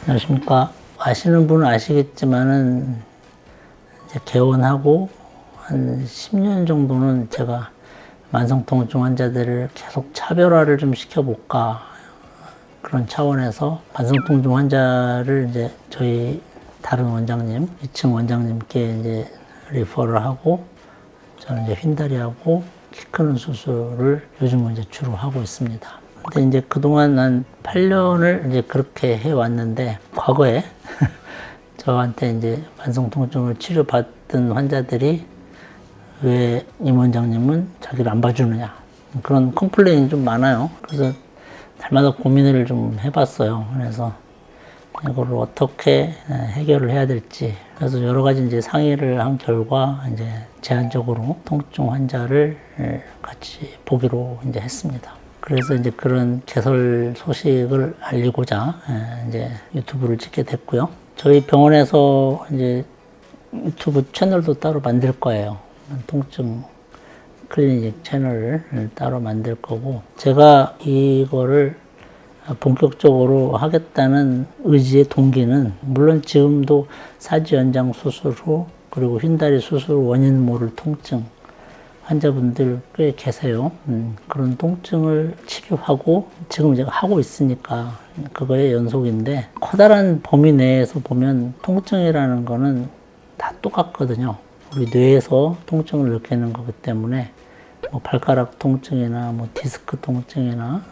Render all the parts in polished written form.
안녕하십니까. 아시는 분은 아시겠지만은 이제 개원하고 한 10년 정도는 제가 만성통증 환자들을 계속 차별화를 좀 시켜볼까 그런 차원에서 만성통증 환자를 이제 저희 다른 원장님, 2층 원장님께 이제 리퍼를 하고 저는 이제 휜다리하고 키 크는 수술을 요즘은 이제 주로 하고 있습니다. 근데 이제 그동안 한 8년을 이제 그렇게 해왔는데 과거에 저한테 이제 만성통증을 치료받던 환자들이 왜 임 원장님은 자기를 안 봐주느냐 그런 컴플레인이 좀 많아요. 그래서 날마다 고민을 좀 해봤어요. 그래서 이거를 어떻게 해결을 해야 될지 그래서 여러 가지 이제 상의를 한 결과 이제 제한적으로 통증 환자를 같이 보기로 이제 했습니다. 그래서 이제 그런 개설 소식을 알리고자 이제 유튜브를 찍게 됐고요. 저희 병원에서 이제 유튜브 채널도 따로 만들 거예요. 통증 클리닉 채널을 따로 만들 거고, 제가 이거를 본격적으로 하겠다는 의지의 동기는 물론 지금도 사지 연장 수술 후 그리고 휜다리 수술 원인 모를 통증 환자분들 꽤 계세요. 그런 통증을 치료하고 지금 제가 하고 있으니까 그거의 연속인데, 커다란 범위 내에서 보면 통증이라는 거는 다 똑같거든요. 우리 뇌에서 통증을 느끼는 거기 때문에 뭐 발가락 통증이나 뭐 디스크 통증이나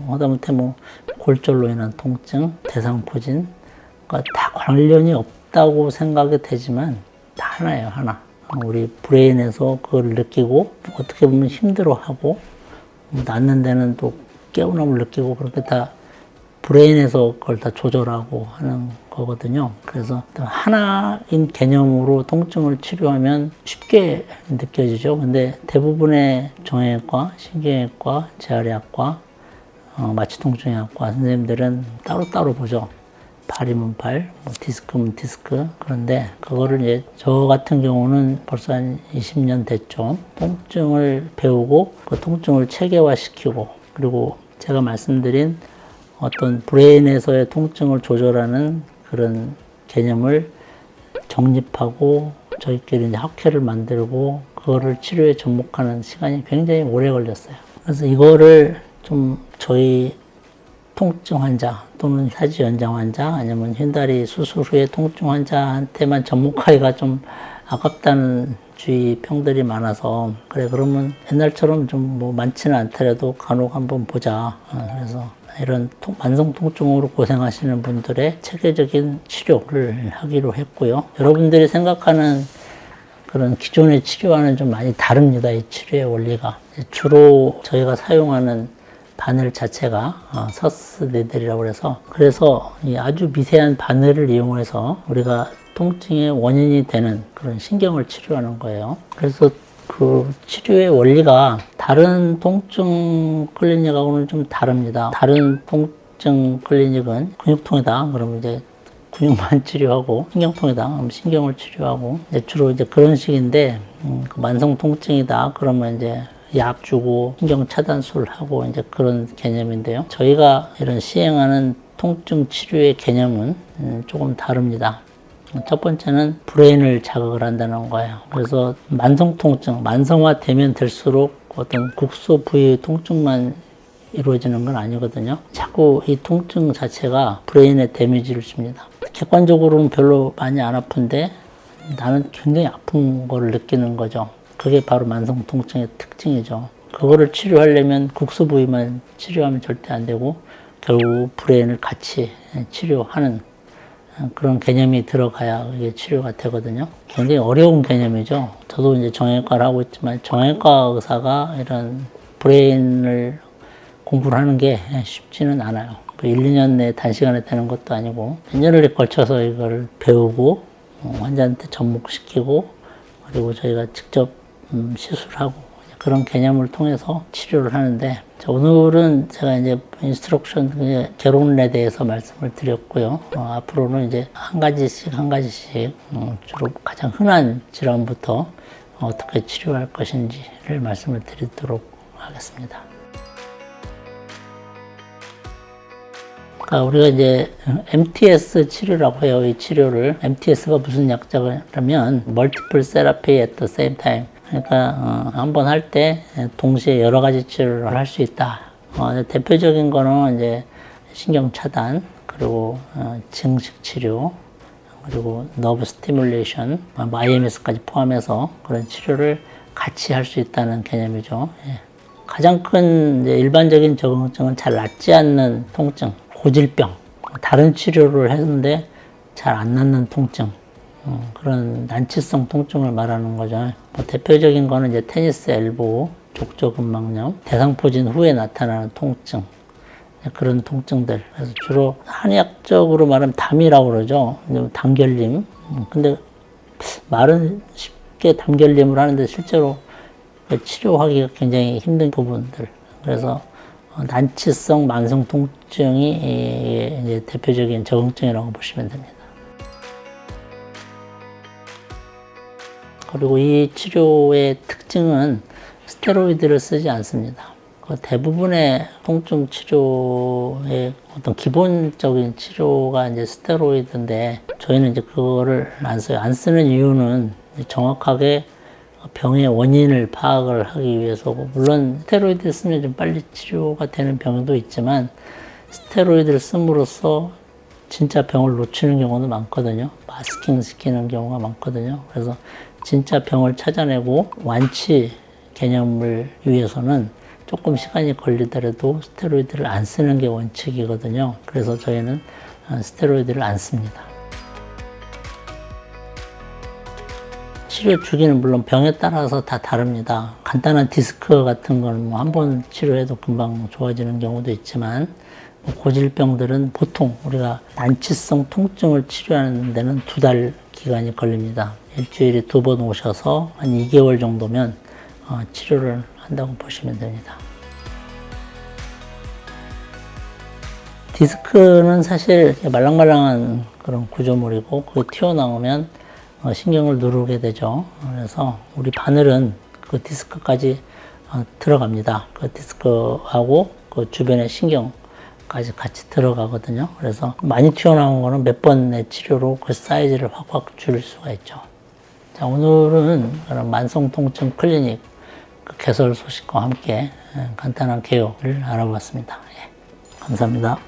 하다못해 뭐 골절로 인한 통증, 대상포진, 그러니까 다 관련이 없다고 생각이 되지만 다 하나예요, 하나. 우리 브레인에서 그걸 느끼고 어떻게 보면 힘들어하고 낫는 데는 또 개운함을 느끼고 그렇게 다 브레인에서 그걸 다 조절하고 하는 거거든요. 그래서 하나인 개념으로 통증을 치료하면 쉽게 느껴지죠. 근데 대부분의 정형외과, 신경외과, 재활의학과, 마취통증의학과 선생님들은 따로따로 보죠. 발이면 발, 뭐 디스크면 디스크. 그런데 그거를 이제 저 같은 경우는 벌써 한 20년 됐죠. 통증을 배우고 그 통증을 체계화시키고, 그리고 제가 말씀드린 어떤 브레인에서의 통증을 조절하는 그런 개념을 정립하고 저희끼리 이제 학회를 만들고 그거를 치료에 접목하는 시간이 굉장히 오래 걸렸어요. 그래서 이거를 좀 저희 통증 환자 또는 사지 연장 환자 아니면 휜다리 수술 후에 통증 환자한테만 접목하기가 좀 아깝다는 주의 평들이 많아서, 그래 그러면 옛날처럼 좀 뭐 많지는 않더라도 간혹 한번 보자. 그래서 이런 만성 통증으로 고생하시는 분들의 체계적인 치료를 하기로 했고요. 여러분들이 생각하는 그런 기존의 치료와는 좀 많이 다릅니다. 이 치료의 원리가. 주로 저희가 사용하는 바늘 자체가 서스 니들이라고 그래서 이 아주 미세한 바늘을 이용해서 우리가 통증의 원인이 되는 그런 신경을 치료하는 거예요. 그래서 그 치료의 원리가 다른 통증 클리닉하고는 좀 다릅니다. 다른 통증 클리닉은 근육통이다 그러면 이제 근육만 치료하고, 신경통이다 그러면 신경을 치료하고, 이제 주로 이제 그런 식인데, 그 만성 통증이다 그러면 이제 약 주고 신경 차단술 하고 이제 그런 개념인데요. 저희가 이런 시행하는 통증 치료의 개념은 조금 다릅니다. 첫 번째는 브레인을 자극을 한다는 거예요. 그래서 만성 통증, 만성화되면 될수록 어떤 국소 부위 통증만 이루어지는 건 아니거든요. 자꾸 이 통증 자체가 브레인에 데미지를 줍니다. 객관적으로는 별로 많이 안 아픈데 나는 굉장히 아픈 걸 느끼는 거죠. 그게 바로 만성 통증의 특징이죠. 그거를 치료하려면 국소 부위만 치료하면 절대 안 되고 결국 브레인을 같이 치료하는 그런 개념이 들어가야 이게 치료가 되거든요. 굉장히 어려운 개념이죠. 저도 이제 정형외과를 하고 있지만 정형외과 의사가 이런 브레인을 공부를 하는 게 쉽지는 않아요. 1, 2년 내에 단시간에 되는 것도 아니고 몇 년을 걸쳐서 이걸 배우고 환자한테 접목시키고 그리고 저희가 직접 시술하고 그런 개념을 통해서 치료를 하는데, 오늘은 제가 이제 인스트럭션 개론에 대해서 말씀을 드렸고요. 앞으로는 이제 한 가지씩 주로 가장 흔한 질환부터 어떻게 치료할 것인지를 말씀을 드리도록 하겠습니다. 그러니까 우리가 이제 MTS 치료라고 해요. 이 치료를. MTS가 무슨 약자냐면 Multiple Therapy at the Same Time. 그러니까 한 번 할 때 동시에 여러 가지 치료를 할 수 있다. 대표적인 거는 이제 신경 차단, 그리고 증식 치료, 그리고 너브 스티뮬레이션, IMS까지 포함해서 그런 치료를 같이 할 수 있다는 개념이죠. 예. 가장 큰 이제 일반적인 적응증은 잘 낫지 않는 통증, 고질병, 다른 치료를 했는데 잘 안 낫는 통증, 그런 난치성 통증을 말하는 거죠. 대표적인 거는 이제 테니스 엘보, 족저근막염, 대상포진 후에 나타나는 통증, 그런 통증들. 그래서 주로 한의학적으로 말하면 담이라고 그러죠. 단결림. 근데 말은 쉽게 단결림을 하는데 실제로 치료하기가 굉장히 힘든 부분들. 그래서 난치성 만성 통증이 이제 대표적인 적응증이라고 보시면 됩니다. 그리고 이 치료의 특징은 스테로이드를 쓰지 않습니다. 대부분의 통증 치료의 어떤 기본적인 치료가 이제 스테로이드인데 저희는 이제 그거를 안 써요. 안 쓰는 이유는 정확하게 병의 원인을 파악을 하기 위해서고, 물론 스테로이드를 쓰면 좀 빨리 치료가 되는 병도 있지만 스테로이드를 씀으로써 진짜 병을 놓치는 경우도 많거든요. 마스킹 시키는 경우가 많거든요. 그래서 진짜 병을 찾아내고 완치 개념을 위해서는 조금 시간이 걸리더라도 스테로이드를 안 쓰는 게 원칙이거든요. 그래서 저희는 스테로이드를 안 씁니다. 치료 주기는 물론 병에 따라서 다 다릅니다. 간단한 디스크 같은 건 한 번 치료해도 금방 좋아지는 경우도 있지만, 고질병들은 보통 우리가 난치성 통증을 치료하는 데는 2달 기간이 걸립니다. 일주일에 2번 오셔서 한 2개월 정도면 치료를 한다고 보시면 됩니다. 디스크는 사실 말랑말랑한 그런 구조물이고, 그게 튀어나오면 신경을 누르게 되죠. 그래서 우리 바늘은 그 디스크까지 들어갑니다. 그 디스크하고 그 주변의 신경까지 같이 들어가거든요. 그래서 많이 튀어나온 거는 몇 번의 치료로 그 사이즈를 확확 줄일 수가 있죠. 자, 오늘은 그런 만성통증 클리닉 그 개설 소식과 함께 간단한 개요를 알아봤습니다. 예, 감사합니다.